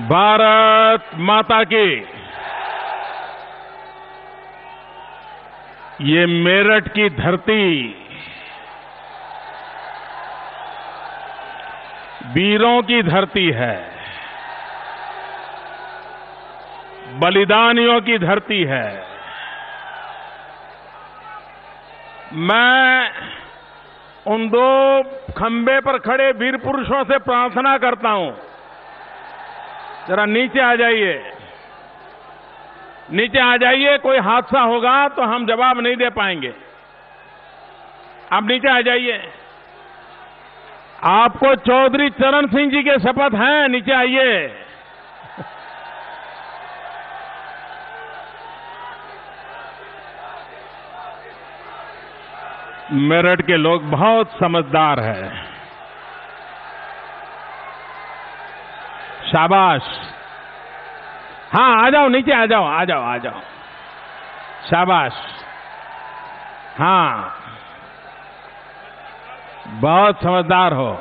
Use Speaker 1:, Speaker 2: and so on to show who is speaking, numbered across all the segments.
Speaker 1: भारत माता की। ये मेरठ की धरती वीरों की धरती है, बलिदानियों की धरती है। मैं उन दो खंबे पर खड़े वीर पुरुषों से प्रार्थना करता हूं, जरा नीचे आ जाइए, नीचे आ जाइए। कोई हादसा होगा तो हम जवाब नहीं दे पाएंगे। आप नीचे आ जाइए। आपको चौधरी चरण सिंह जी के शपथ हैं, नीचे आइए। मेरठ के लोग बहुत समझदार हैं। शाबाश। हाँ, आ जाओ, नीचे आ जाओ, आ जाओ, आ जाओ। शाबाश। हाँ, बहुत समझदार हो।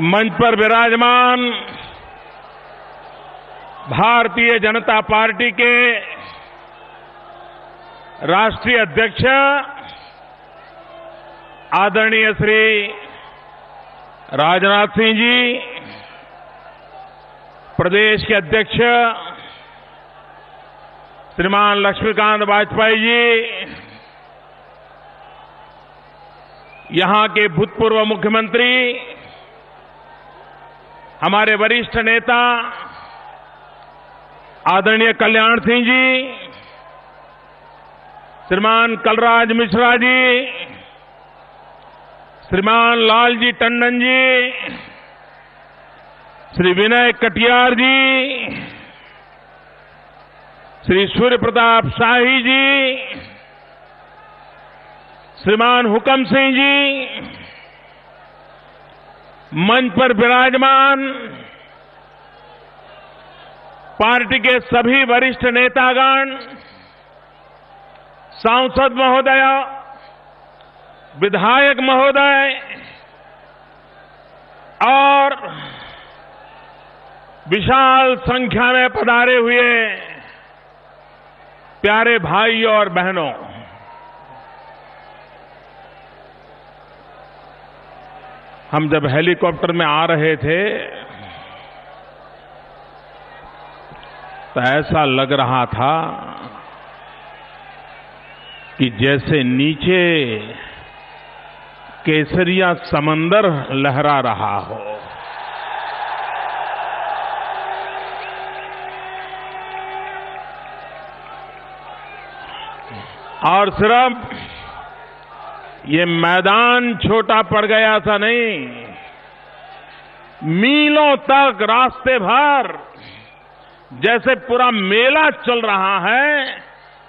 Speaker 1: मंच पर विराजमान भारतीय जनता पार्टी के राष्ट्रीय अध्यक्ष आदरणीय श्री राजनाथ सिंह जी, प्रदेश के अध्यक्ष श्रीमान लक्ष्मीकांत वाजपेयी जी, यहां के भूतपूर्व मुख्यमंत्री, हमारे वरिष्ठ नेता आदरणीय कल्याण सिंह जी, श्रीमान कलराज मिश्रा जी, श्रीमान लालजी टंडन जी, श्री विनय कटियार जी, श्री सूर्य प्रताप शाही जी, श्रीमान हुकम सिंह जी, मंच पर विराजमान पार्टी के सभी वरिष्ठ नेतागण, सांसद महोदय, विधायक महोदय और विशाल संख्या में पधारे हुए प्यारे भाई और बहनों, हम जब हेलीकॉप्टर में आ रहे थे तो ऐसा लग रहा था कि जैसे नीचे केसरिया समंदर लहरा रहा हो। और सिर्फ ये मैदान छोटा पड़ गया था नहीं, मीलों तक रास्ते भर जैसे पूरा मेला चल रहा है,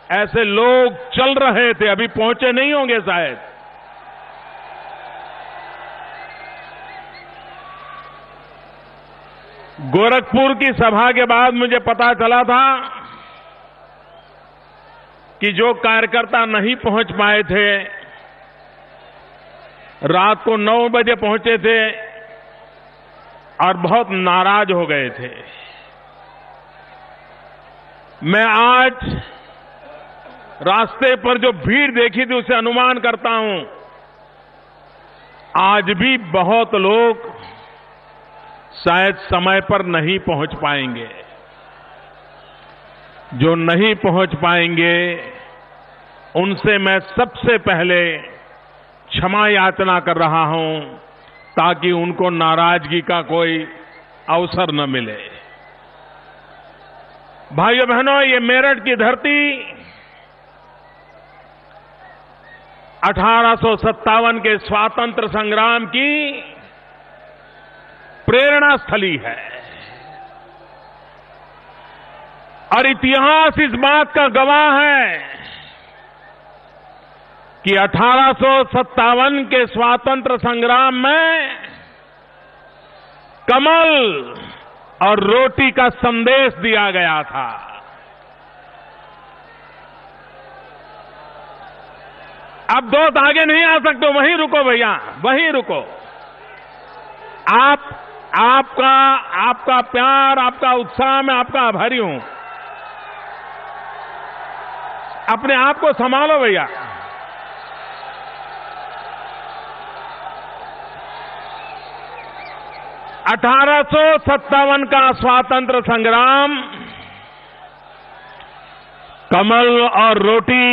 Speaker 1: ऐसे लोग चल रहे थे। अभी पहुंचे नहीं होंगे शायद। गोरखपुर की सभा के बाद मुझे पता चला था कि जो कार्यकर्ता नहीं पहुंच पाए थे, रात को 9 बजे पहुंचे थे और बहुत नाराज हो गए थे। मैं आज रास्ते पर जो भीड़ देखी थी उसे अनुमान करता हूं, आज भी बहुत लोग शायद समय पर नहीं पहुंच पाएंगे। जो नहीं पहुंच पाएंगे उनसे मैं सबसे पहले क्षमा याचना कर रहा हूं, ताकि उनको नाराजगी का कोई अवसर न मिले। भाइयों बहनों, ये मेरठ की धरती 1857 के स्वातंत्र संग्राम की प्रेरणा स्थली है और इतिहास इस बात का गवाह है कि 1857 के स्वातंत्र संग्राम में कमल और रोटी का संदेश दिया गया था। अब दोस्त आगे नहीं आ सकते, वहीं रुको भैया, वहीं रुको। आपका प्यार, आपका उत्साह, मैं आपका आभारी हूं। अपने आप को संभालो भैया। (1857) का स्वातंत्र संग्राम कमल और रोटी।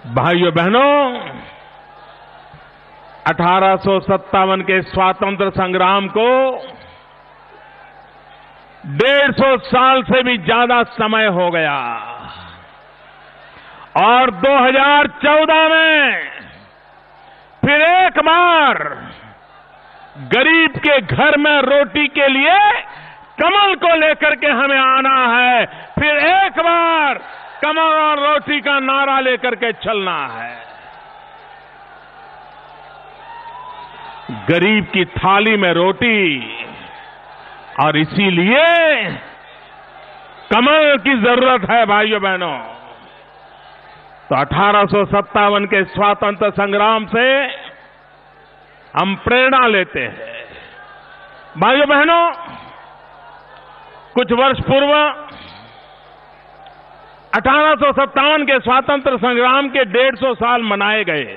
Speaker 1: भाइयों बहनों, 1857 के स्वातंत्र संग्राम को 150 साल से भी ज्यादा समय हो गया और 2014 में फिर एक बार गरीब के घर में रोटी के लिए कमल को लेकर के हमें आना है। फिर एक बार कमल और रोटी का नारा लेकर के चलना है। गरीब की थाली में रोटी, और इसीलिए कमल की जरूरत है भाइयों बहनों। तो 1857 के स्वातंत्र संग्राम से हम प्रेरणा लेते हैं। भाइयों बहनों, कुछ वर्ष पूर्व 1857 के स्वातंत्र संग्राम के 150 साल मनाए गए।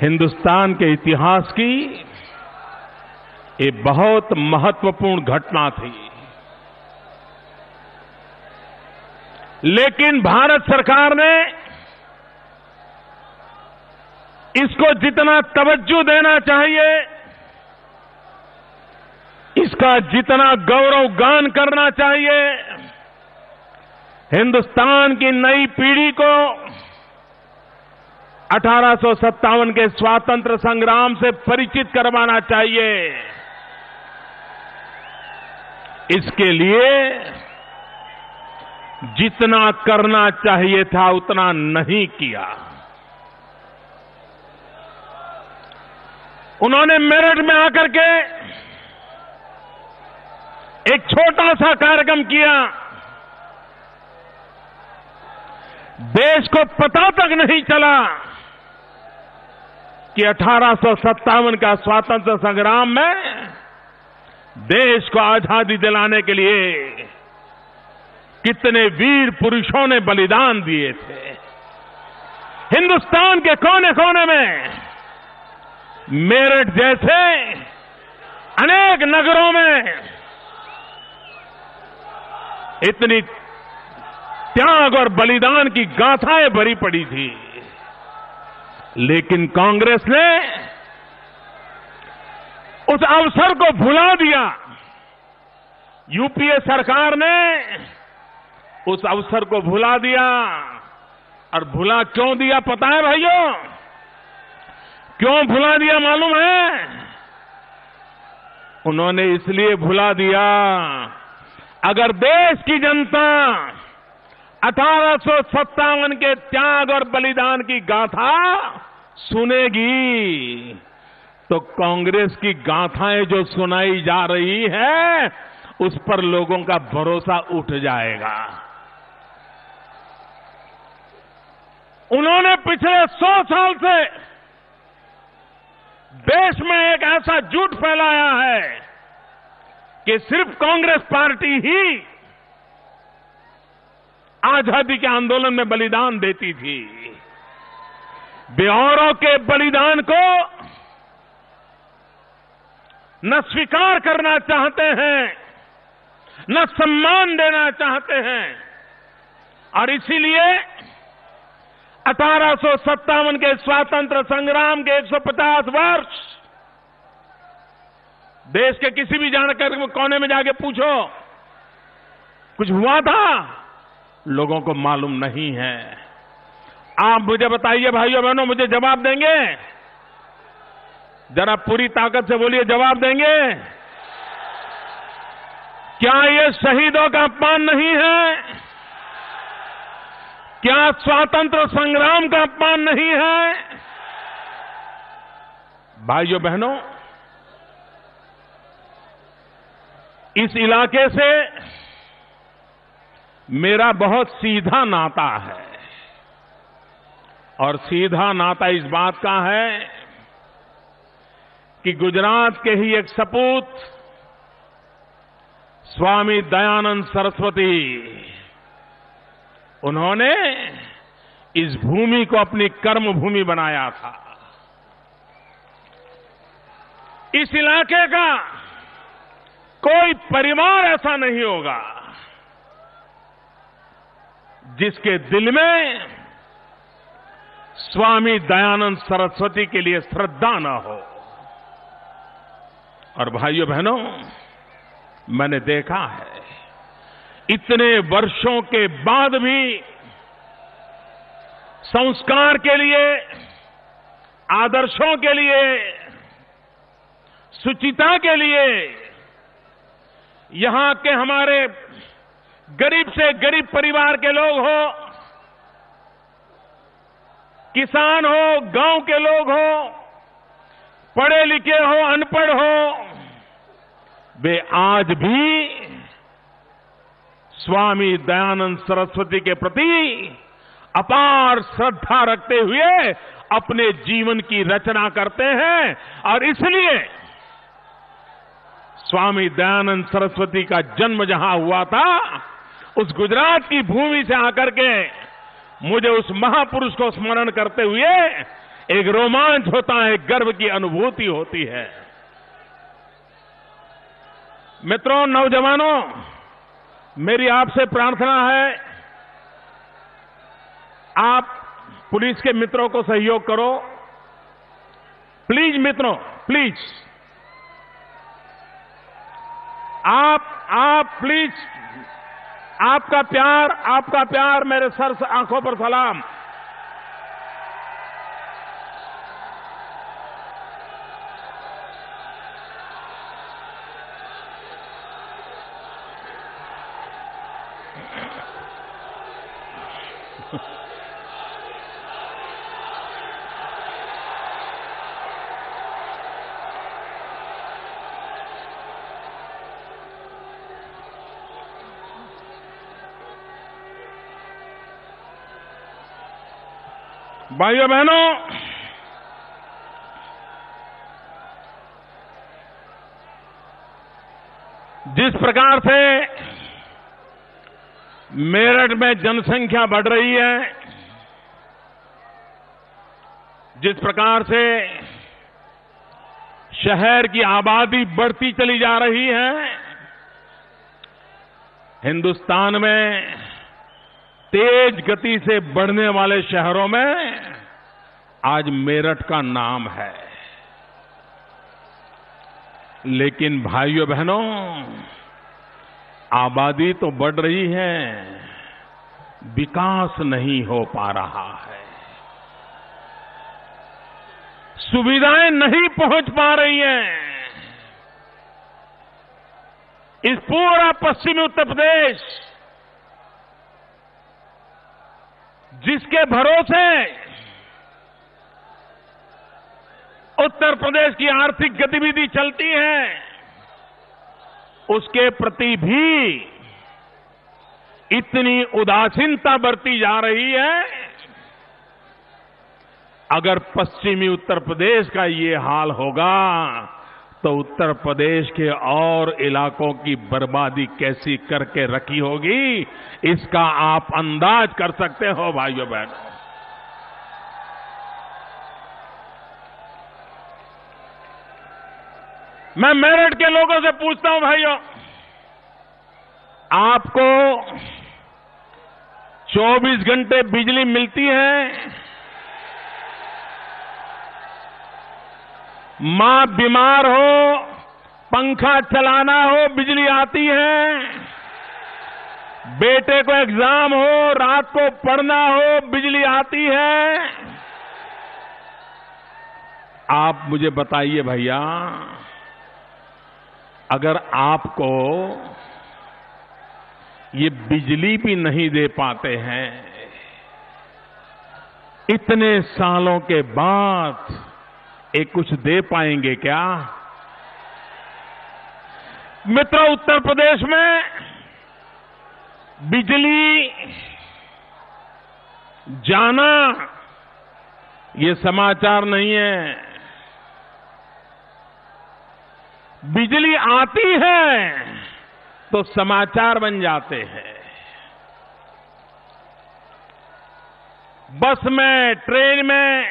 Speaker 1: हिंदुस्तान के इतिहास की ये बहुत महत्वपूर्ण घटना थी। लेकिन भारत सरकार ने इसको जितना तवज्जो देना चाहिए, इसका जितना गौरव गान करना चाहिए, हिंदुस्तान की नई पीढ़ी को 1857 के स्वातंत्र संग्राम से परिचित करवाना चाहिए, इसके लिए जितना करना चाहिए था उतना नहीं किया। उन्होंने मेरठ में आकर के एक छोटा सा कार्यक्रम किया। देश को पता तक नहीं चला कि 1857 का स्वातंत्र संग्राम में देश को आजादी दिलाने के लिए कितने वीर पुरुषों ने बलिदान दिए थे। हिंदुस्तान के कोने कोने में, मेरठ जैसे अनेक नगरों में इतनी त्याग और बलिदान की गाथाएं भरी पड़ी थी। लेकिन कांग्रेस ने उस अवसर को भुला दिया। यूपीए सरकार ने उस अवसर को भुला दिया। और भुला क्यों दिया पता है भाइयों? क्यों भुला दिया मालूम है? उन्होंने इसलिए भुला दिया, अगर देश की जनता 1857 के त्याग और बलिदान की गाथा सुनेगी तो कांग्रेस की गाथाएं जो सुनाई जा रही है उस पर लोगों का भरोसा उठ जाएगा। उन्होंने पिछले 100 साल से देश में एक ऐसा झूठ फैलाया है कि सिर्फ कांग्रेस पार्टी ही आजादी के आंदोलन में बलिदान देती थी। वे औरों के बलिदान को न स्वीकार करना चाहते हैं, न सम्मान देना चाहते हैं। और इसीलिए 1857 के स्वातंत्र संग्राम के 150 वर्ष, देश के किसी भी जानकार कोने में जाके पूछो, कुछ हुआ था? लोगों को मालूम नहीं है। आप मुझे बताइए भाइयों बहनों, मुझे जवाब देंगे? जरा पूरी ताकत से बोलिए, जवाब देंगे? क्या ये शहीदों का अपमान नहीं है? क्या स्वातंत्र संग्राम का अपमान नहीं है? भाइयों बहनों, इस इलाके से मेरा बहुत सीधा नाता है, और सीधा नाता इस बात का है कि गुजरात के ही एक सपूत स्वामी दयानंद सरस्वती, उन्होंने इस भूमि को अपनी कर्म भूमि बनाया था। इस इलाके का कोई परिवार ऐसा नहीं होगा जिसके दिल में स्वामी दयानंद सरस्वती के लिए श्रद्धा न हो। और भाइयों बहनों, मैंने देखा है इतने वर्षों के बाद भी संस्कार के लिए, आदर्शों के लिए, सुचिता के लिए यहां के हमारे गरीब से गरीब परिवार के लोग हो, किसान हो, गांव के लोग हो, पढ़े लिखे हो, अनपढ़ हो, वे आज भी स्वामी दयानंद सरस्वती के प्रति अपार श्रद्धा रखते हुए अपने जीवन की रचना करते हैं। और इसलिए स्वामी दयानंद सरस्वती का जन्म जहां हुआ था, उस गुजरात की भूमि से आकर के मुझे उस महापुरुष को स्मरण करते हुए एक रोमांच होता है, गर्व की अनुभूति होती है। मित्रों, नौजवानों, मेरी आपसे प्रार्थना है, आप पुलिस के मित्रों को सहयोग करो। प्लीज मित्रों, प्लीज, आप प्लीज, आपका प्यार मेरे सर से आंखों पर सलाम। भाइयों बहनों, जिस प्रकार से मेरठ में जनसंख्या बढ़ रही है, जिस प्रकार से शहर की आबादी बढ़ती चली जा रही है, हिंदुस्तान में तेज गति से बढ़ने वाले शहरों में आज मेरठ का नाम है। लेकिन भाइयों बहनों, आबादी तो बढ़ रही है, विकास नहीं हो पा रहा है, सुविधाएं नहीं पहुंच पा रही हैं। इस पूरा पश्चिमी उत्तर प्रदेश, जिसके भरोसे उत्तर प्रदेश की आर्थिक गतिविधि चलती है, उसके प्रति भी इतनी उदासीनता बरती जा रही है। अगर पश्चिमी उत्तर प्रदेश का ये हाल होगा तो उत्तर प्रदेश के और इलाकों की बर्बादी कैसी करके रखी होगी, इसका आप अंदाज कर सकते हो भाइयों बहनों। मैं मेरठ के लोगों से पूछता हूं, भाइयों, आपको 24 घंटे बिजली मिलती है? मां बीमार हो, पंखा चलाना हो, बिजली आती है? बेटे को एग्जाम हो, रात को पढ़ना हो, बिजली आती है। आप मुझे बताइए भैया, अगर आपको ये बिजली भी नहीं दे पाते हैं, इतने सालों के बाद ये कुछ दे पाएंगे क्या? मित्रों, उत्तर प्रदेश में बिजली जाना ये समाचार नहीं है, बिजली आती है तो समाचार बन जाते हैं। बस में, ट्रेन में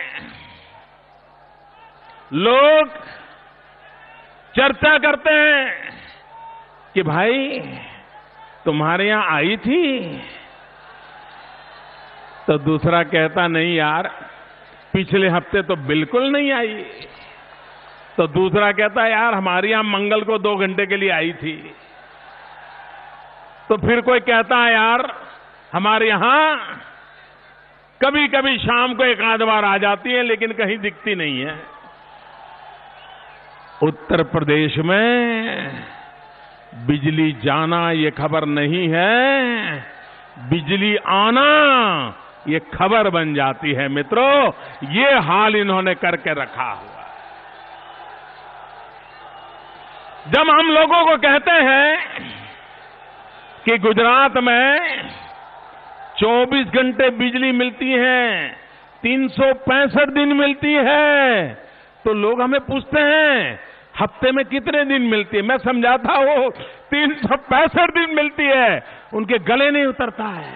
Speaker 1: लोग चर्चा करते हैं कि भाई तुम्हारे यहां आई थी, तो दूसरा कहता नहीं यार, पिछले हफ्ते तो बिल्कुल नहीं आई। तो दूसरा कहता यार हमारे यहां मंगल को 2 घंटे के लिए आई थी। तो फिर कोई कहता है यार हमारे यहां कभी कभी शाम को 1 आध बार आ जाती है, लेकिन कहीं दिखती नहीं है। उत्तर प्रदेश में बिजली जाना ये खबर नहीं है, बिजली आना ये खबर बन जाती है। मित्रों, ये हाल इन्होंने करके रखा हुआ। जब हम लोगों को कहते हैं कि गुजरात में 24 घंटे बिजली मिलती है, 365 दिन मिलती है, तो लोग हमें पूछते हैं हफ्ते में कितने दिन मिलती है? मैं समझाता हूं 365 दिन मिलती है, उनके गले नहीं उतरता है,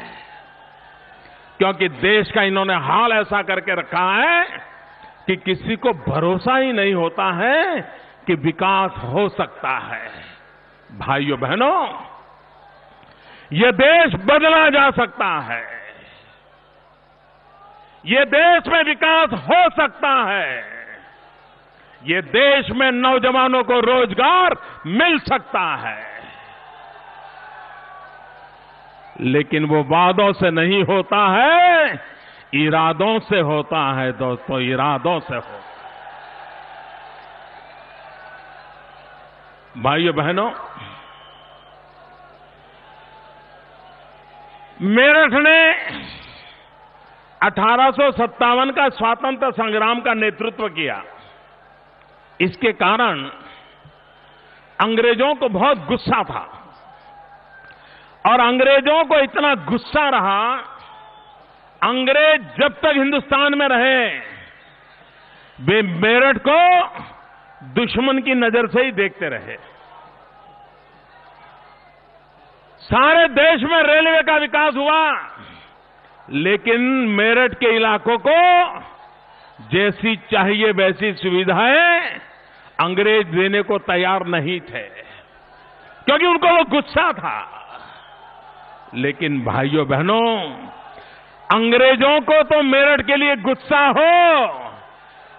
Speaker 1: क्योंकि देश का इन्होंने हाल ऐसा करके रखा है कि किसी को भरोसा ही नहीं होता है कि विकास हो सकता है। भाइयों बहनों, ये देश बदला जा सकता है, ये देश में विकास हो सकता है, ये देश में नौजवानों को रोजगार मिल सकता है। लेकिन वो वादों से नहीं होता है, इरादों से होता है दोस्तों, इरादों से होता है। भाइयों बहनों, मेरठ ने 1857 का स्वातंत्र संग्राम का नेतृत्व किया। इसके कारण अंग्रेजों को बहुत गुस्सा था, और अंग्रेजों को इतना गुस्सा रहा, अंग्रेज जब तक हिंदुस्तान में रहे वे मेरठ को दुश्मन की नजर से ही देखते रहे। सारे देश में रेलवे का विकास हुआ, लेकिन मेरठ के इलाकों को जैसी चाहिए वैसी सुविधाएं अंग्रेज देने को तैयार नहीं थे, क्योंकि उनको वो गुस्सा था। लेकिन भाइयों बहनों, अंग्रेजों को तो मेरठ के लिए गुस्सा हो,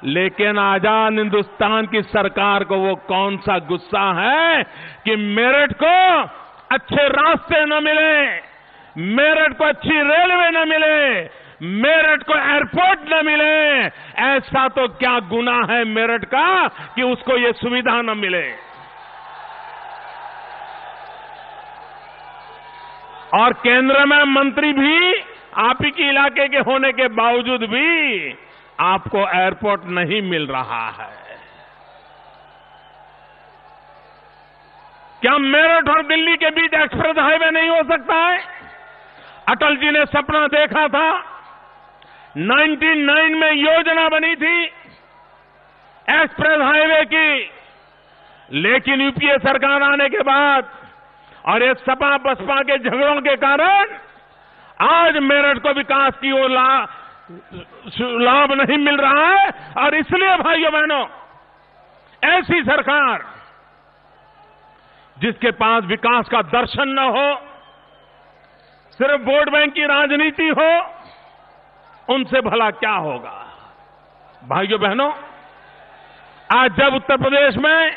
Speaker 1: लेकिन आजाद हिंदुस्तान की सरकार को वो कौन सा गुस्सा है कि मेरठ को अच्छे रास्ते न मिले, मेरठ को अच्छी रेलवे न मिले, मेरठ को एयरपोर्ट न मिले। ऐसा तो क्या गुनाह है मेरठ का कि उसको ये सुविधा न मिले। और केंद्र में मंत्री भी आप ही के इलाके के होने के बावजूद भी आपको एयरपोर्ट नहीं मिल रहा है। क्या मेरठ और दिल्ली के बीच एक्सप्रेस हाईवे नहीं हो सकता है? अटल जी ने सपना देखा था, 1999 में योजना बनी थी एक्सप्रेस हाईवे की, लेकिन यूपीए सरकार आने के बाद और ये सपा बसपा के झगड़ों के कारण आज मेरठ को विकास की ओर लाभ नहीं मिल रहा है। और इसलिए भाइयों बहनों, ऐसी सरकार जिसके पास विकास का दर्शन न हो, सिर्फ वोट बैंक की राजनीति हो, उनसे भला क्या होगा। भाइयों बहनों, आज जब उत्तर प्रदेश में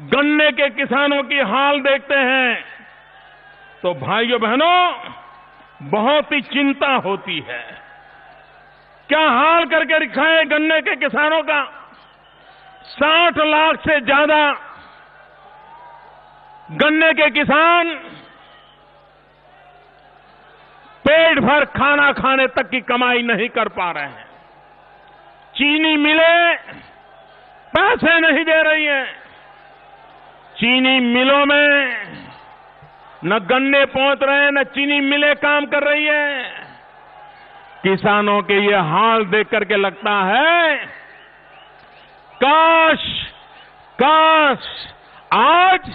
Speaker 1: गन्ने के किसानों की हाल देखते हैं, तो भाइयों बहनों बहुत ही चिंता होती है। क्या हाल करके रखा है गन्ने के किसानों का। 60 लाख से ज्यादा गन्ने के किसान पेट भर खाना खाने तक की कमाई नहीं कर पा रहे हैं। चीनी मिलें पैसे नहीं दे रही हैं। चीनी मिलों में न गन्ने पहुंच रहे हैं, न चीनी मिलें काम कर रही है। किसानों के ये हाल देख करके लगता है काश काश आज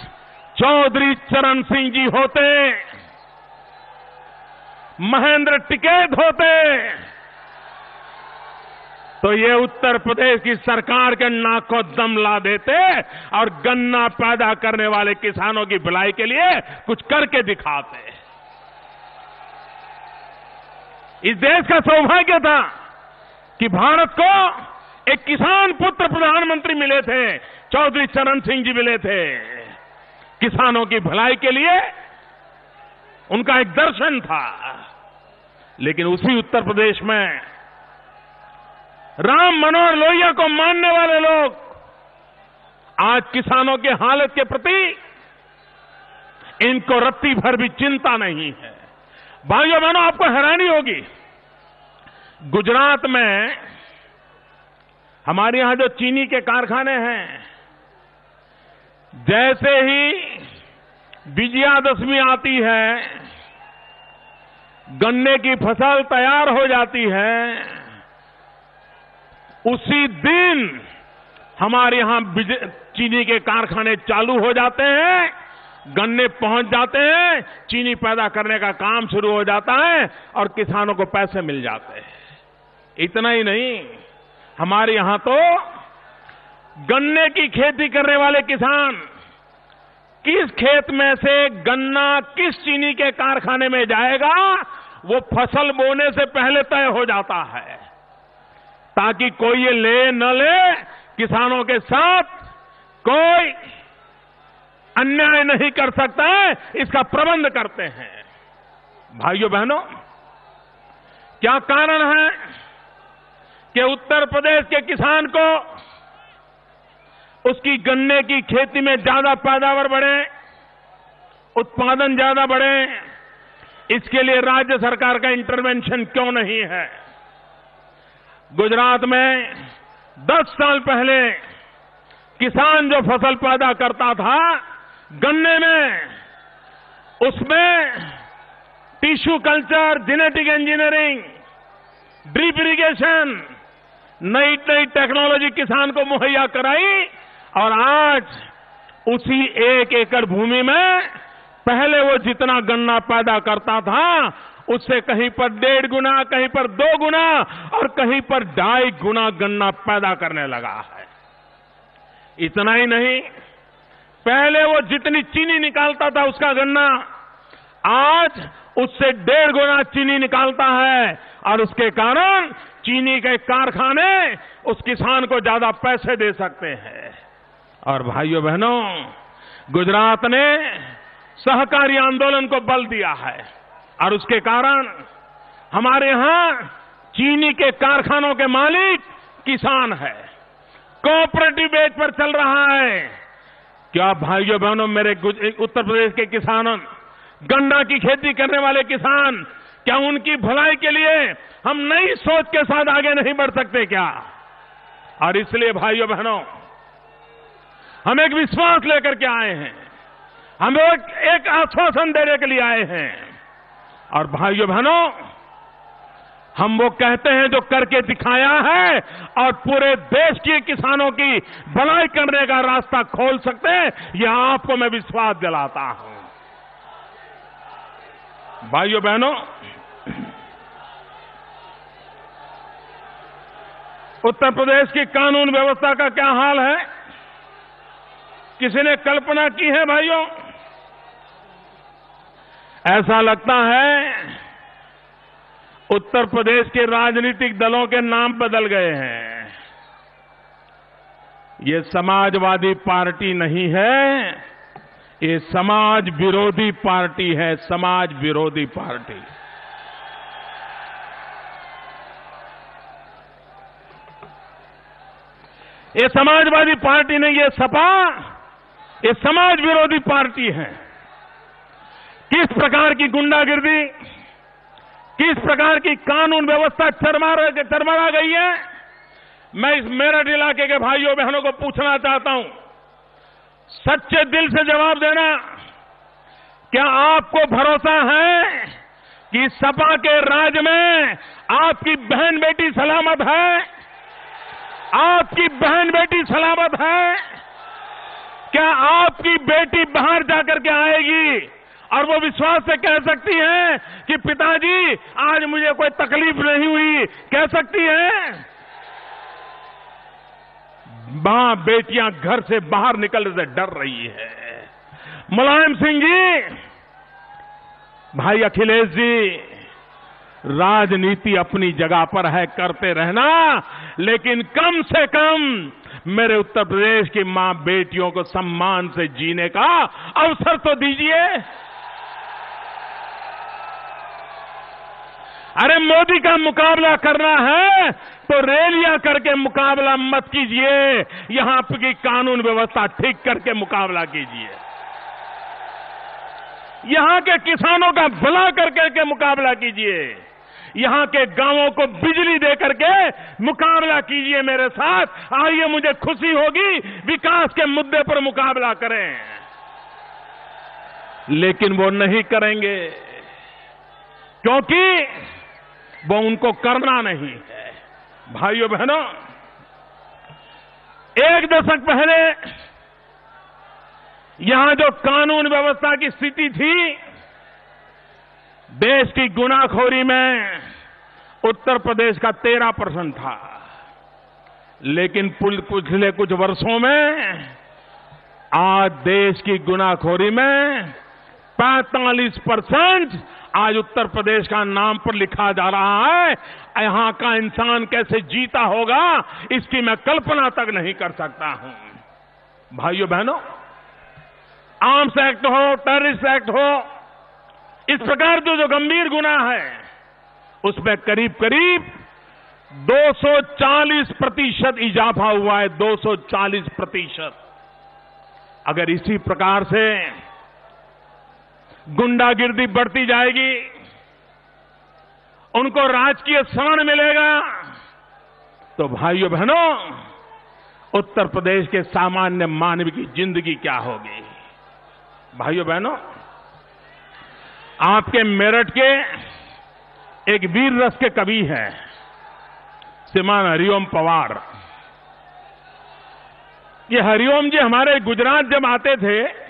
Speaker 1: चौधरी चरण सिंह जी होते, महेंद्र टिकैत होते, तो ये उत्तर प्रदेश की सरकार के नाक को दम ला देते और गन्ना पैदा करने वाले किसानों की भलाई के लिए कुछ करके दिखाते। इस देश का सौभाग्य था कि भारत को एक किसान पुत्र प्रधानमंत्री मिले थे, चौधरी चरण सिंह जी मिले थे। किसानों की भलाई के लिए उनका एक दर्शन था। लेकिन उसी उत्तर प्रदेश में राम मनोहर लोहिया को मानने वाले लोग आज किसानों की हालत के प्रति इनको रत्ती भर भी चिंता नहीं है। भाइयों बहनों, आपको हैरानी होगी, गुजरात में हमारे यहां जो चीनी के कारखाने हैं, जैसे ही विजयादशमी आती है, गन्ने की फसल तैयार हो जाती है, उसी दिन हमारे यहां चीनी के कारखाने चालू हो जाते हैं, गन्ने पहुंच जाते हैं, चीनी पैदा करने का काम शुरू हो जाता है और किसानों को पैसे मिल जाते हैं। इतना ही नहीं, हमारे यहां तो गन्ने की खेती करने वाले किसान किस खेत में से गन्ना किस चीनी के कारखाने में जाएगा, वो फसल बोने से पहले तय हो जाता है, ताकि कोई ये ले न ले, किसानों के साथ कोई अन्याय नहीं कर सकता है, इसका प्रबंध करते हैं। भाइयों बहनों, क्या कारण है कि उत्तर प्रदेश के किसान को उसकी गन्ने की खेती में ज्यादा पैदावार बढ़े, उत्पादन ज्यादा बढ़े, इसके लिए राज्य सरकार का इंटरवेंशन क्यों नहीं है? गुजरात में 10 साल पहले किसान जो फसल पैदा करता था गन्ने में, उसमें tissue culture, genetic engineering, drip irrigation, नई नई टेक्नोलॉजी किसान को मुहैया कराई और आज उसी 1 एकड़ भूमि में पहले वो जितना गन्ना पैदा करता था उससे कहीं पर 1.5 गुना, कहीं पर 2 गुना और कहीं पर 2.5 गुना गन्ना पैदा करने लगा है। इतना ही नहीं, पहले वो जितनी चीनी निकालता था उसका गन्ना, आज उससे 1.5 गुना चीनी निकालता है और उसके कारण चीनी के कारखाने उस किसान को ज्यादा पैसे दे सकते हैं। और भाइयों बहनों, गुजरात ने सहकारी आंदोलन को बल दिया है और उसके कारण हमारे यहां चीनी के कारखानों के मालिक किसान है, कोऑपरेटिव बेस पर चल रहा है। क्या भाइयों बहनों, मेरे उत्तर प्रदेश के किसान, गन्ना की खेती करने वाले किसान, क्या उनकी भलाई के लिए हम नई सोच के साथ आगे नहीं बढ़ सकते क्या? और इसलिए भाइयों बहनों, हम एक विश्वास लेकर के आए हैं, हम एक आश्वासन देने के लिए आए हैं। और भाइयों बहनों, हम वो कहते हैं जो करके दिखाया है और पूरे देश के किसानों की भलाई करने का रास्ता खोल सकते हैं, यह आपको मैं विश्वास दिलाता हूं। भाइयों बहनों, उत्तर प्रदेश की कानून व्यवस्था का क्या हाल है, किसी ने कल्पना की है? भाइयों, ऐसा लगता है उत्तर प्रदेश के राजनीतिक दलों के नाम बदल गए हैं। ये समाजवादी पार्टी नहीं है, ये समाज विरोधी पार्टी है, समाज विरोधी पार्टी। ये समाजवादी पार्टी नहीं, ये सपा, ये समाज विरोधी पार्टी है। किस प्रकार की गुंडागिर्दी, किस प्रकार की कानून व्यवस्था चरमरा गई है, मैं इस मेरठ इलाके के भाइयों बहनों को पूछना चाहता हूं। सच्चे दिल से जवाब देना, क्या आपको भरोसा है कि सपा के राज में आपकी बहन बेटी सलामत है? आपकी बहन बेटी सलामत है? क्या आपकी बेटी बाहर जाकर के आएगी और वो विश्वास से कह सकती है कि पिताजी आज मुझे कोई तकलीफ नहीं हुई, कह सकती है? मां बेटियां घर से बाहर निकलने से डर रही है। मुलायम सिंह जी, भाई अखिलेश जी, राजनीति अपनी जगह पर है, करते रहना, लेकिन कम से कम मेरे उत्तर प्रदेश की मां बेटियों को सम्मान से जीने का अवसर तो दीजिए। अरे मोदी का मुकाबला करना है तो रैलियां करके मुकाबला मत कीजिए, यहां की कानून व्यवस्था ठीक करके मुकाबला कीजिए। यहां के किसानों का भला करके मुकाबला कीजिए, यहां के गांवों को बिजली दे करके मुकाबला कीजिए मेरे साथ। आइए, मुझे खुशी होगी, विकास के मुद्दे पर मुकाबला करें। लेकिन वो नहीं करेंगे, क्योंकि वो उनको करना नहीं है। भाइयों बहनों, एक दशक पहले यहां जो कानून व्यवस्था की स्थिति थी, देश की गुनाखोरी में उत्तर प्रदेश का 13% था, लेकिन पिछले कुछ वर्षों में आज देश की गुनाखोरी में 45% आज उत्तर प्रदेश का नाम पर लिखा जा रहा है। यहां का इंसान कैसे जीता होगा, इसकी मैं कल्पना तक नहीं कर सकता हूं। भाइयों बहनों, आर्म्स एक्ट हो, टेररिस्ट एक्ट हो, इस प्रकार जो गंभीर गुनाह है, उसमें करीब करीब 240% इजाफा हुआ है, 240%। अगर इसी प्रकार से गुंडागिर्दी बढ़ती जाएगी, उनको राजकीय शरण मिलेगा, तो भाइयों बहनों, उत्तर प्रदेश के सामान्य मानव की जिंदगी क्या होगी? भाइयों बहनों, आपके मेरठ के एक वीर रस के कवि हैं, श्रीमान हरिओम पवार। ये हरिओम जी हमारे गुजरात जब आते थे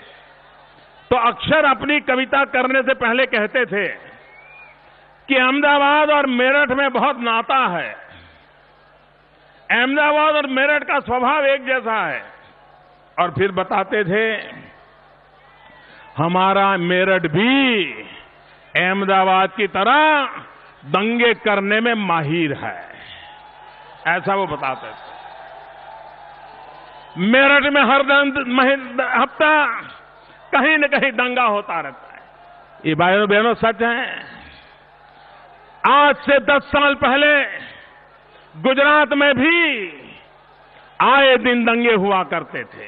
Speaker 1: तो अक्सर अपनी कविता करने से पहले कहते थे कि अहमदाबाद और मेरठ में बहुत नाता है, अहमदाबाद और मेरठ का स्वभाव एक जैसा है। और फिर बताते थे, हमारा मेरठ भी अहमदाबाद की तरह दंगे करने में माहिर है, ऐसा वो बताते थे। मेरठ में हर हफ्ता कहीं न कहीं दंगा होता रहता है। ये भाइयों बहनों सच है। आज से 10 साल पहले गुजरात में भी आए दिन दंगे हुआ करते थे,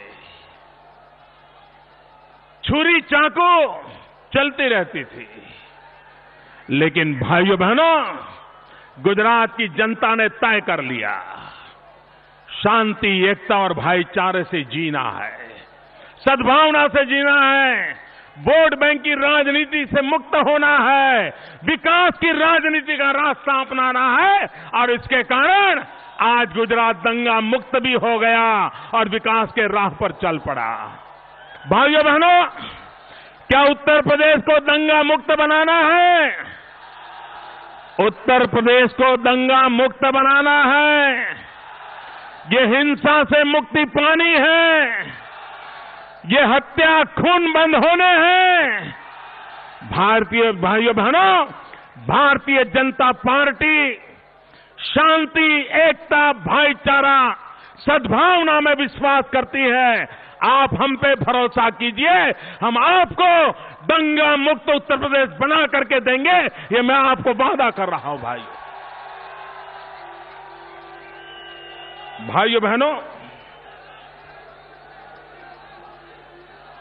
Speaker 1: छुरी चाकू चलती रहती थी। लेकिन भाइयों बहनों, गुजरात की जनता ने तय कर लिया, शांति, एकता और भाईचारे से जीना है, सद्भावना से जीना है, वोट बैंक की राजनीति से मुक्त होना है, विकास की राजनीति का रास्ता अपनाना है। और इसके कारण आज गुजरात दंगा मुक्त भी हो गया और विकास के राह पर चल पड़ा। भाइयों बहनों, क्या उत्तर प्रदेश को दंगा मुक्त बनाना है? उत्तर प्रदेश को दंगा मुक्त बनाना है। ये हिंसा से मुक्ति पानी है, ये हत्या खून बंद होने हैं। भारतीय भाइयों बहनों, भारतीय जनता पार्टी शांति, एकता, भाईचारा, सद्भावना में विश्वास करती है। आप हम पे भरोसा कीजिए, हम आपको दंगा मुक्त उत्तर प्रदेश बना करके देंगे, ये मैं आपको वादा कर रहा हूं भाइयों बहनों।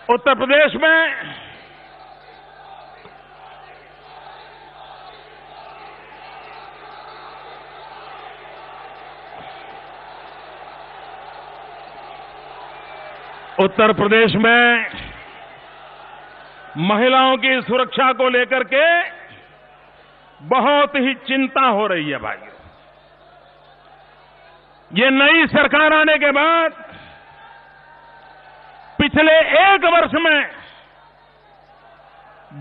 Speaker 1: उत्तर प्रदेश में महिलाओं की सुरक्षा को लेकर के बहुत ही चिंता हो रही है भाइयों। ये नई सरकार आने के बाद पिछले 1 वर्ष में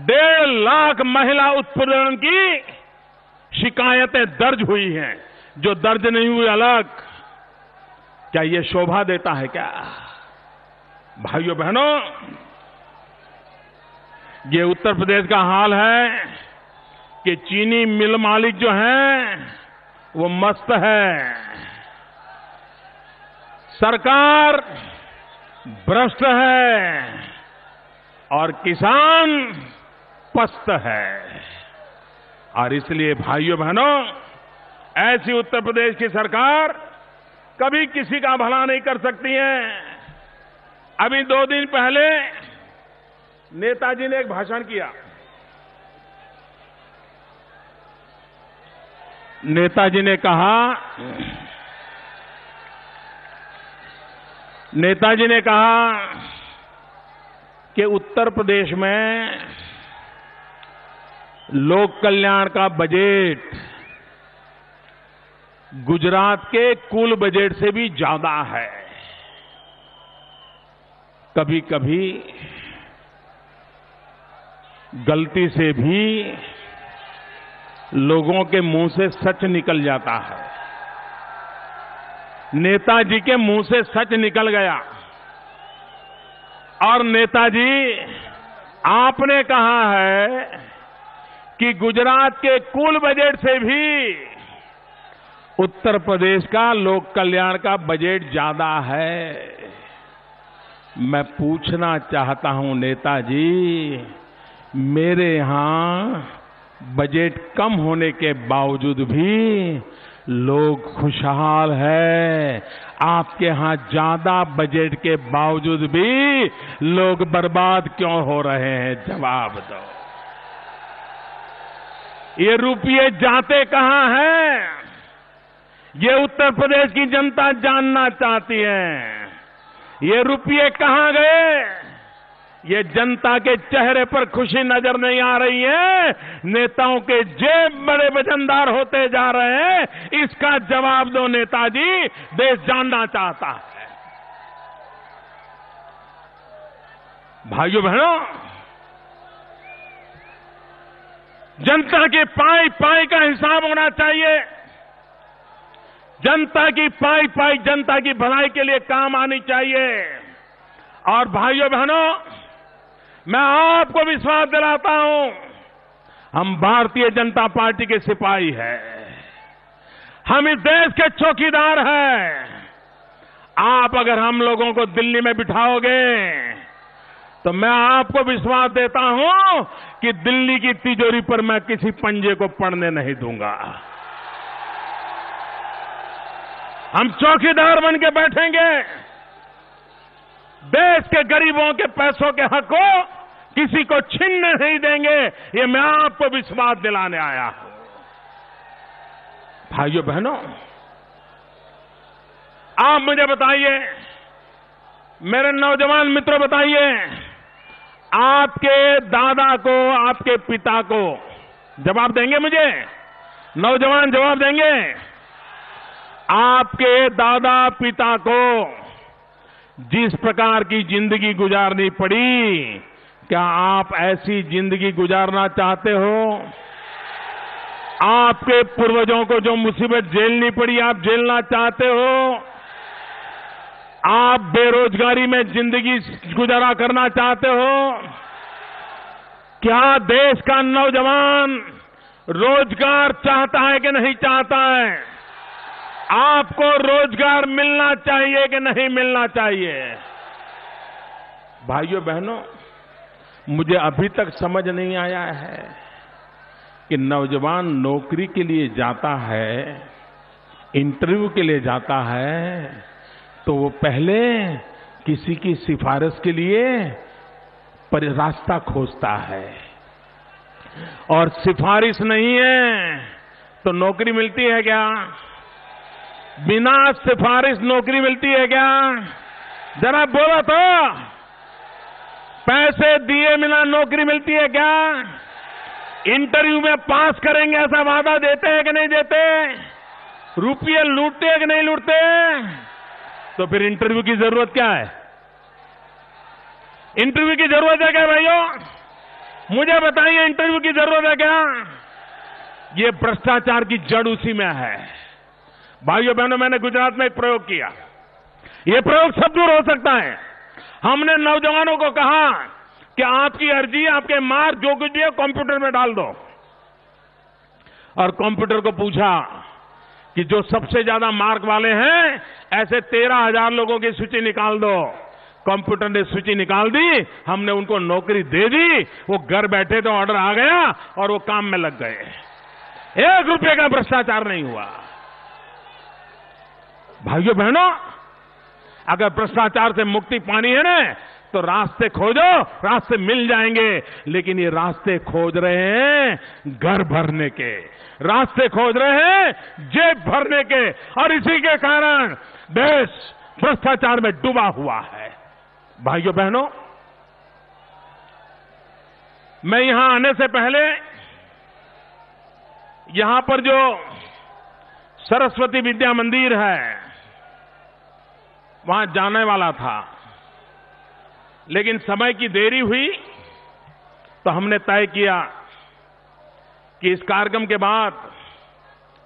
Speaker 1: 1.5 लाख महिला उत्पीड़न की शिकायतें दर्ज हुई हैं। जो दर्ज नहीं हुई अलग, क्या ये शोभा देता है क्या? भाइयों बहनों, ये उत्तर प्रदेश का हाल है कि चीनी मिल मालिक जो हैं वो मस्त है, सरकार भ्रष्ट है और किसान पस्त है। और इसलिए भाइयों बहनों, ऐसी उत्तर प्रदेश की सरकार कभी किसी का भला नहीं कर सकती है। अभी 2 दिन पहले नेताजी ने एक भाषण किया। नेताजी ने कहा कि उत्तर प्रदेश में लोक कल्याण का बजट गुजरात के कुल बजट से भी ज्यादा है। कभी कभी गलती से भी लोगों के मुंह से सच निकल जाता है। नेताजी के मुंह से सच निकल गया। और नेताजी, आपने कहा है कि गुजरात के कुल बजट से भी उत्तर प्रदेश का लोक कल्याण का बजट ज्यादा है। मैं पूछना चाहता हूं नेताजी, मेरे यहां बजट कम होने के बावजूद भी लोग खुशहाल है, आपके यहां ज्यादा बजट के बावजूद भी लोग बर्बाद क्यों हो रहे हैं? जवाब दो। ये रुपये जाते कहां हैं? ये उत्तर प्रदेश की जनता जानना चाहती है। ये रुपये कहां गए? ये जनता के चेहरे पर खुशी नजर नहीं आ रही है। नेताओं के जेब बड़े वजनदार होते जा रहे हैं। इसका जवाब दो नेताजी, देश जानना चाहता है। भाइयों बहनों, जनता की पाई पाई का हिसाब होना चाहिए। जनता की पाई पाई जनता की भलाई के लिए काम आनी चाहिए। और भाइयों बहनों, मैं आपको विश्वास दिलाता हूं, हम भारतीय जनता पार्टी के सिपाही हैं। हम इस देश के चौकीदार हैं। आप अगर हम लोगों को दिल्ली में बिठाओगे तो मैं आपको विश्वास देता हूं कि दिल्ली की तिजोरी पर मैं किसी पंजे को पड़ने नहीं दूंगा। हम चौकीदार बन के बैठेंगे। देश के गरीबों के पैसों के हक को किसी को छीनने नहीं देंगे। ये मैं आपको विश्वास दिलाने आया हूं। भाइयों बहनों, आप मुझे बताइए, मेरे नौजवान मित्रों बताइए, आपके दादा को, आपके पिता को जवाब देंगे? मुझे नौजवान जवाब देंगे? आपके दादा पिता को जिस प्रकार की जिंदगी गुजारनी पड़ी, क्या आप ऐसी जिंदगी गुजारना चाहते हो? आपके पूर्वजों को जो मुसीबत झेलनी पड़ी, आप झेलना चाहते हो? आप बेरोजगारी में जिंदगी गुजारा करना चाहते हो? क्या देश का नौजवान रोजगार चाहता है कि नहीं चाहता है? आपको रोजगार मिलना चाहिए कि नहीं मिलना चाहिए? भाइयों बहनों, मुझे अभी तक समझ नहीं आया है कि नौजवान नौकरी के लिए जाता है, इंटरव्यू के लिए जाता है, तो वो पहले किसी की सिफारिश के लिए रास्ता खोजता है, और सिफारिश नहीं है तो नौकरी मिलती है क्या? बिना सिफारिश नौकरी मिलती है क्या? जरा बोलो तो, पैसे दिए बिना नौकरी मिलती है क्या? इंटरव्यू में पास करेंगे ऐसा वादा देते हैं कि नहीं देते? रुपये लूटते हैं कि नहीं लूटते? तो फिर इंटरव्यू की जरूरत क्या है? इंटरव्यू की जरूरत है क्या भाइयों? मुझे बताइए, इंटरव्यू की जरूरत है क्या? ये भ्रष्टाचार की जड़ उसी में है। भाइयों बहनों, मैंने गुजरात में एक प्रयोग किया। ये प्रयोग सब दूर हो सकता है। हमने नौजवानों को कहा कि आपकी अर्जी, आपके मार्क जो कुछ भी है कंप्यूटर में डाल दो, और कंप्यूटर को पूछा कि जो सबसे ज्यादा मार्क वाले हैं ऐसे 13,000 लोगों की सूची निकाल दो। कंप्यूटर ने सूची निकाल दी, हमने उनको नौकरी दे दी, वो घर बैठे तो ऑर्डर आ गया और वो काम में लग गए। 1 रुपए का भ्रष्टाचार नहीं हुआ। भाइयों बहनों, अगर भ्रष्टाचार से मुक्ति पानी है ना, तो रास्ते खोजो, रास्ते मिल जाएंगे। लेकिन ये रास्ते खोज रहे हैं घर भरने के, रास्ते खोज रहे हैं जेब भरने के, और इसी के कारण देश भ्रष्टाचार में डूबा हुआ है। भाइयों बहनों, मैं यहां आने से पहले यहां पर जो सरस्वती विद्या मंदिर है वहां जाने वाला था, लेकिन समय की देरी हुई तो हमने तय किया कि इस कार्यक्रम के बाद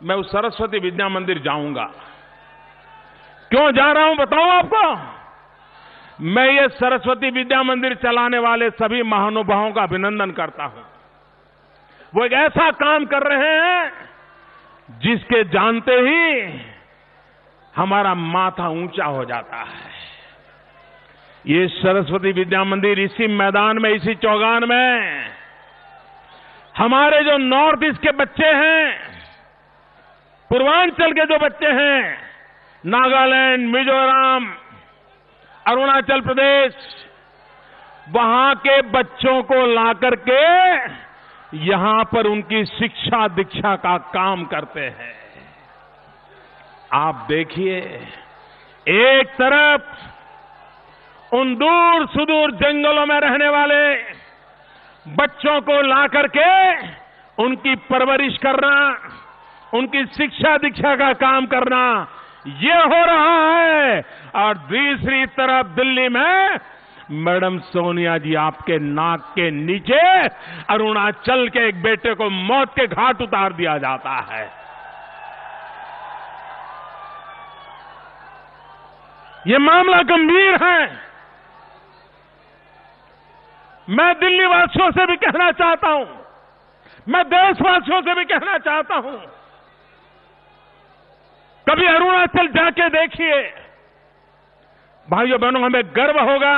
Speaker 1: मैं उस सरस्वती विद्या मंदिर जाऊंगा। क्यों जा रहा हूं बताऊं आपको? मैं ये सरस्वती विद्या मंदिर चलाने वाले सभी महानुभावों का अभिनंदन करता हूं। वो एक ऐसा काम कर रहे हैं जिसके जानते ही हमारा माथा ऊंचा हो जाता है। ये सरस्वती विद्या मंदिर इसी मैदान में, इसी चौगान में हमारे जो नॉर्थ ईस्ट के बच्चे हैं, पूर्वांचल के जो बच्चे हैं, नागालैंड, मिजोरम, अरुणाचल प्रदेश, वहां के बच्चों को लाकर के यहां पर उनकी शिक्षा दीक्षा का काम करते हैं। आप देखिए, एक तरफ उन दूर सुदूर जंगलों में रहने वाले बच्चों को लाकर के उनकी परवरिश करना, उनकी शिक्षा दीक्षा का काम करना, ये हो रहा है, और दूसरी तरफ दिल्ली में मैडम सोनिया जी आपके नाक के नीचे अरुणाचल के एक बेटे को मौत के घाट उतार दिया जाता है। ये मामला गंभीर है। मैं दिल्ली वासियों से भी कहना चाहता हूं, मैं देशवासियों से भी कहना चाहता हूं, कभी अरुणाचल जाके देखिए। भाइयों बहनों, हमें गर्व होगा।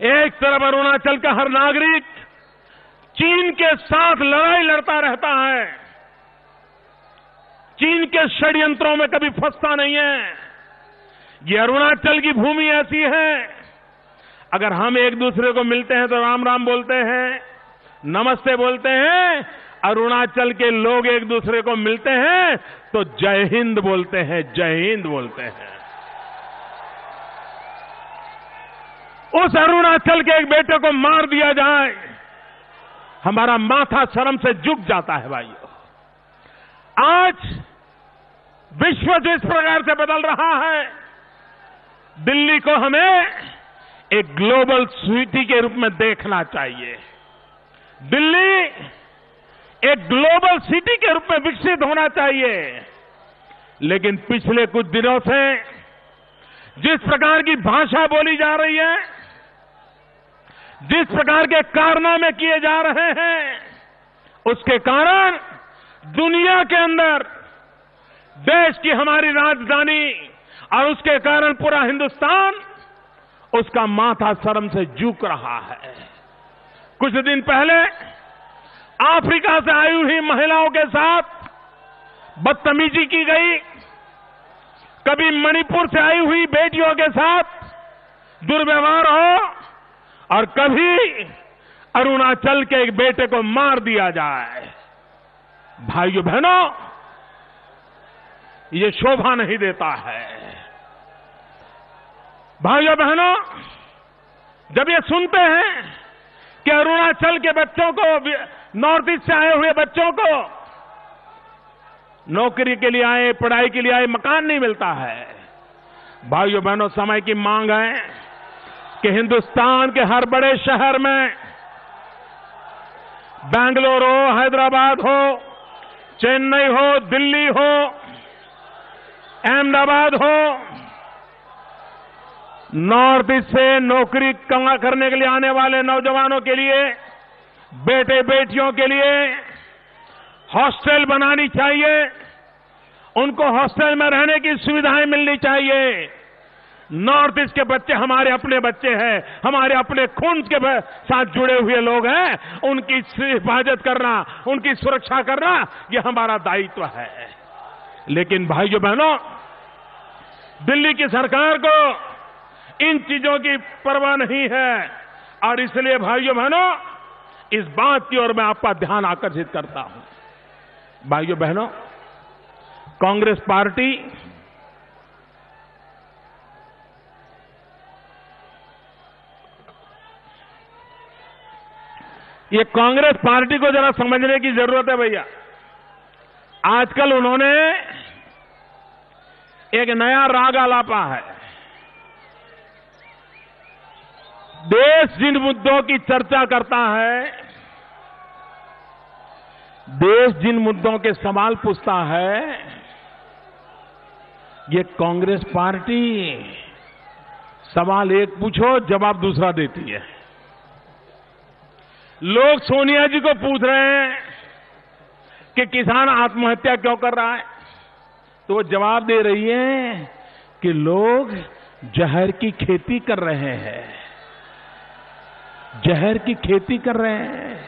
Speaker 1: एक तरफ अरुणाचल का हर नागरिक चीन के साथ लड़ाई लड़ता रहता है, चीन के षड्यंत्रों में कभी फंसता नहीं है। ये अरुणाचल की भूमि ऐसी है, अगर हम एक दूसरे को मिलते हैं तो राम राम बोलते हैं, नमस्ते बोलते हैं। अरुणाचल के लोग एक दूसरे को मिलते हैं तो जय हिंद बोलते हैं, जय हिंद बोलते हैं। उस अरुणाचल के एक बेटे को मार दिया जाए, हमारा माथा शर्म से झुक जाता है। भाइयों, आज विश्व जिस प्रकार से बदल रहा है, दिल्ली को हमें एक ग्लोबल सिटी के रूप में देखना चाहिए। दिल्ली एक ग्लोबल सिटी के रूप में विकसित होना चाहिए। लेकिन पिछले कुछ दिनों से जिस प्रकार की भाषा बोली जा रही है, जिस प्रकार के कारनामे किए जा रहे हैं, उसके कारण दुनिया के अंदर देश की हमारी राजधानी और उसके कारण पूरा हिंदुस्तान उसका माथा शर्म से झुक रहा है। कुछ दिन पहले अफ्रीका से आई हुई महिलाओं के साथ बदतमीजी की गई, कभी मणिपुर से आई हुई बेटियों के साथ दुर्व्यवहार हो और कभी अरुणाचल के एक बेटे को मार दिया जाए। भाइयों बहनों, ये शोभा नहीं देता है। भाइयों बहनों, जब ये सुनते हैं कि अरुणाचल के बच्चों को, नॉर्थ ईस्ट से आए हुए बच्चों को नौकरी के लिए आए, पढ़ाई के लिए आए, मकान नहीं मिलता है। भाइयों बहनों, समय की मांग है कि हिंदुस्तान के हर बड़े शहर में, बेंगलोर हो, हैदराबाद हो, चेन्नई हो, दिल्ली हो, अहमदाबाद हो, नॉर्थ ईस्ट से नौकरी कमा करने के लिए आने वाले नौजवानों के लिए, बेटे बेटियों के लिए हॉस्टल बनानी चाहिए। उनको हॉस्टल में रहने की सुविधाएं मिलनी चाहिए। नॉर्थ ईस्ट के बच्चे हमारे अपने बच्चे हैं, हमारे अपने खून के साथ जुड़े हुए लोग हैं। उनकी हिफाजत करना, उनकी सुरक्षा करना, ये हमारा दायित्व है। लेकिन भाइयों बहनों, दिल्ली की सरकार को इन चीजों की परवाह नहीं है और इसलिए भाइयों बहनों, इस बात की ओर मैं आपका ध्यान आकर्षित करता हूं। भाइयों बहनों, कांग्रेस पार्टी ये कांग्रेस पार्टी को जरा समझने की जरूरत है भैया। आजकल उन्होंने एक नया राग आलापा है। देश जिन मुद्दों की चर्चा करता है, देश जिन मुद्दों के सवाल पूछता है, ये कांग्रेस पार्टी सवाल एक पूछो, जवाब दूसरा देती है। लोग सोनिया जी को पूछ रहे हैं कि किसान आत्महत्या क्यों कर रहा है, तो वो जवाब दे रही है कि लोग जहर की खेती कर रहे हैं, जहर की खेती कर रहे हैं।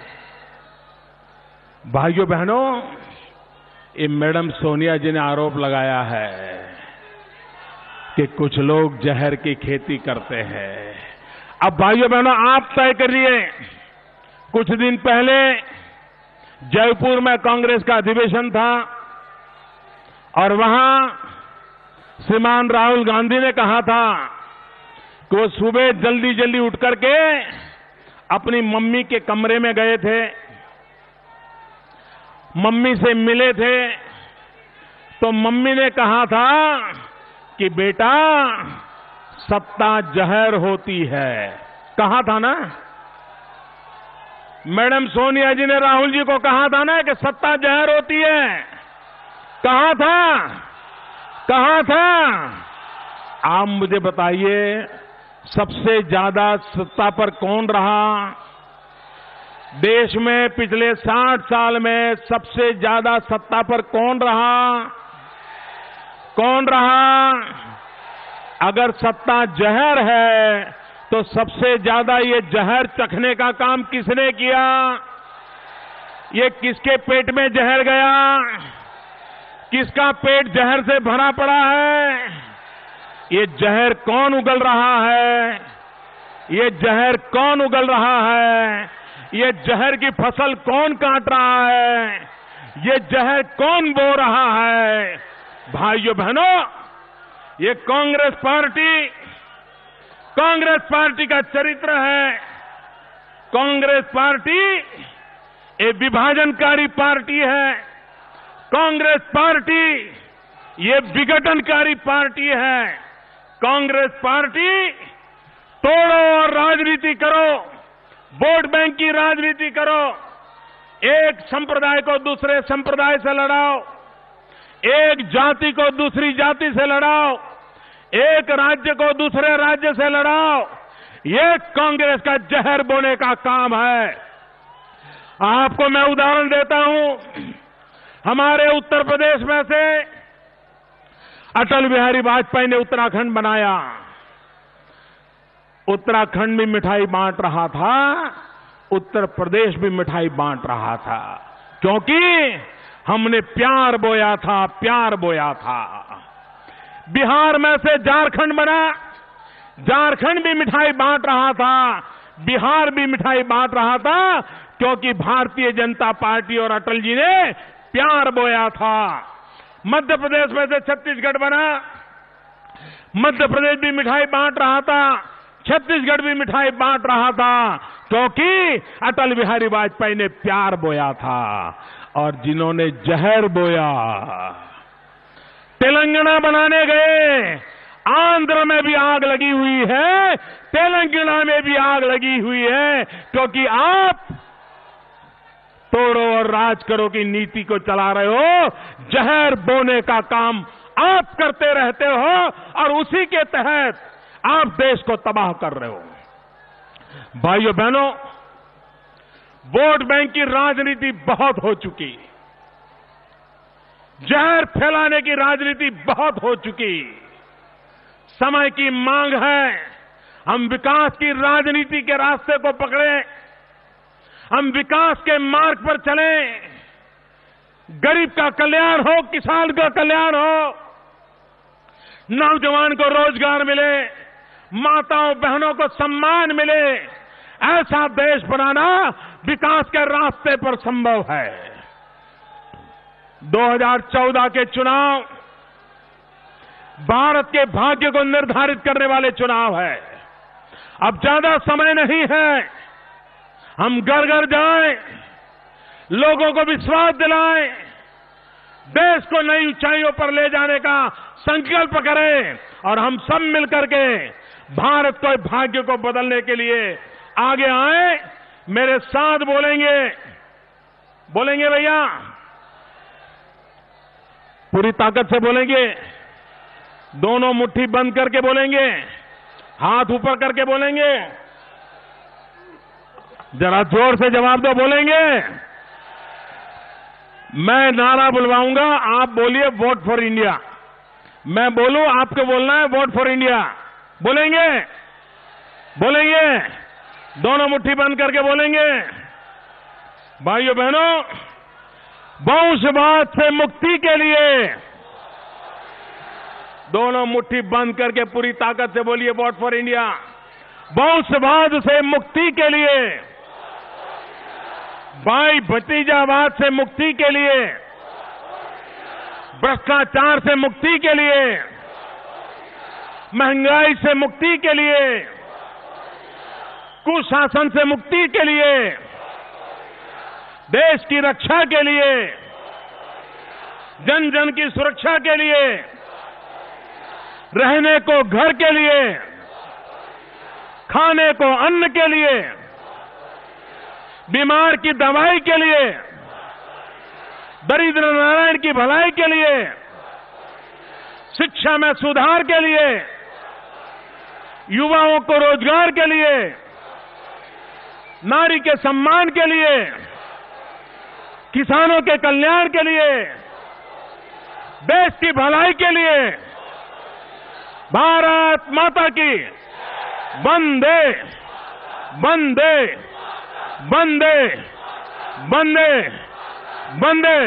Speaker 1: भाइयों बहनों, ये मैडम सोनिया जी ने आरोप लगाया है कि कुछ लोग जहर की खेती करते हैं। अब भाइयों बहनों, आप तय करिए। कुछ दिन पहले जयपुर में कांग्रेस का अधिवेशन था और वहां श्रीमान राहुल गांधी ने कहा था कि वो सुबह जल्दी जल्दी उठ करके अपनी मम्मी के कमरे में गए थे, मम्मी से मिले थे, तो मम्मी ने कहा था कि बेटा, सत्ता जहर होती है। कहा था ना, मैडम सोनिया जी ने राहुल जी को कहा था ना कि सत्ता जहर होती है। कहा था, कहा था। आप मुझे बताइए, सबसे ज्यादा सत्ता पर कौन रहा? देश में पिछले 60 साल में सबसे ज्यादा सत्ता पर कौन रहा? कौन रहा? अगर सत्ता जहर है तो सबसे ज्यादा ये जहर चखने का काम किसने किया? ये किसके पेट में जहर गया? किसका पेट जहर से भरा पड़ा है? ये जहर कौन उगल रहा है? ये जहर कौन उगल रहा है? ये जहर की फसल कौन काट रहा है? ये जहर कौन बो रहा है? भाइयों बहनों, ये कांग्रेस पार्टी का चरित्र है। कांग्रेस पार्टी एक विभाजनकारी पार्टी है। कांग्रेस पार्टी ये विघटनकारी पार्टी है। कांग्रेस पार्टी तोड़ो और राजनीति करो, वोट बैंक की राजनीति करो, एक संप्रदाय को दूसरे संप्रदाय से लड़ाओ, एक जाति को दूसरी जाति से लड़ाओ, एक राज्य को दूसरे राज्य से लड़ाओ। ये कांग्रेस का जहर बोने का काम है। आपको मैं उदाहरण देता हूं। हमारे उत्तर प्रदेश में से अटल बिहारी वाजपेयी ने उत्तराखंड बनाया। उत्तराखंड भी मिठाई बांट रहा था, उत्तर प्रदेश भी मिठाई बांट रहा था, क्योंकि हमने प्यार बोया था, प्यार बोया था। बिहार में से झारखंड बना, झारखंड भी मिठाई बांट रहा था, बिहार भी मिठाई बांट रहा था, क्योंकि भारतीय जनता पार्टी और अटल जी ने प्यार बोया था। मध्य प्रदेश में से छत्तीसगढ़ बना, मध्य प्रदेश भी मिठाई बांट रहा था, छत्तीसगढ़ भी मिठाई बांट रहा था, क्योंकि अटल बिहारी वाजपेयी ने प्यार बोया था। और जिन्होंने जहर बोया, तेलंगाना बनाने गए, आंध्र में भी आग लगी हुई है, तेलंगाना में भी आग लगी हुई है, क्योंकि आप तोड़ो और राज करो की नीति को चला रहे हो। जहर बोने का काम आप करते रहते हो और उसी के तहत आप देश को तबाह कर रहे हो। भाइयों बहनों, वोट बैंक की राजनीति बहुत हो चुकी, जहर फैलाने की राजनीति बहुत हो चुकी। समय की मांग है हम विकास की राजनीति के रास्ते को पकड़ें, हम विकास के मार्ग पर चलें, गरीब का कल्याण हो, किसान का कल्याण हो, नौजवान को रोजगार मिले, माताओं बहनों को सम्मान मिले। ऐसा देश बनाना विकास के रास्ते पर संभव है। 2014 के चुनाव भारत के भाग्य को निर्धारित करने वाले चुनाव है। अब ज्यादा समय नहीं है, हम घर घर जाएं, लोगों को विश्वास दिलाएं, देश को नई ऊंचाइयों पर ले जाने का संकल्प करें और हम सब मिलकर के भारत के भाग्य को बदलने के लिए आगे आए। मेरे साथ बोलेंगे भैया, पूरी ताकत से बोलेंगे, दोनों मुट्ठी बंद करके बोलेंगे, हाथ ऊपर करके बोलेंगे, जरा जोर से जवाब दो, बोलेंगे। मैं नारा बुलवाऊंगा, आप बोलिए वोट फॉर इंडिया। मैं बोलूं, आपको बोलना है वोट फॉर इंडिया। बोलेंगे? बोलेंगे? दोनों मुट्ठी बंद करके बोलेंगे। भाइयों बहनों, वंशवाद से मुक्ति के लिए दोनों मुट्ठी बंद करके पूरी ताकत से बोलिए वोट फॉर इंडिया। वंशवाद से मुक्ति के लिए, भाई भतीजावाद से मुक्ति के लिए, भ्रष्टाचार से मुक्ति के लिए, महंगाई से मुक्ति के लिए, कुशासन से मुक्ति के लिए, देश की रक्षा के लिए, जन जन की सुरक्षा के लिए, रहने को घर के लिए, खाने को अन्न के लिए, बीमार की दवाई के लिए, दरिद्र नारायण की भलाई के लिए, शिक्षा में सुधार के लिए, युवाओं को रोजगार के लिए, नारी के सम्मान के लिए, किसानों के कल्याण के लिए, देश की भलाई के लिए, भारत माता की वंदे वंदे वंदे वंदे वंदे।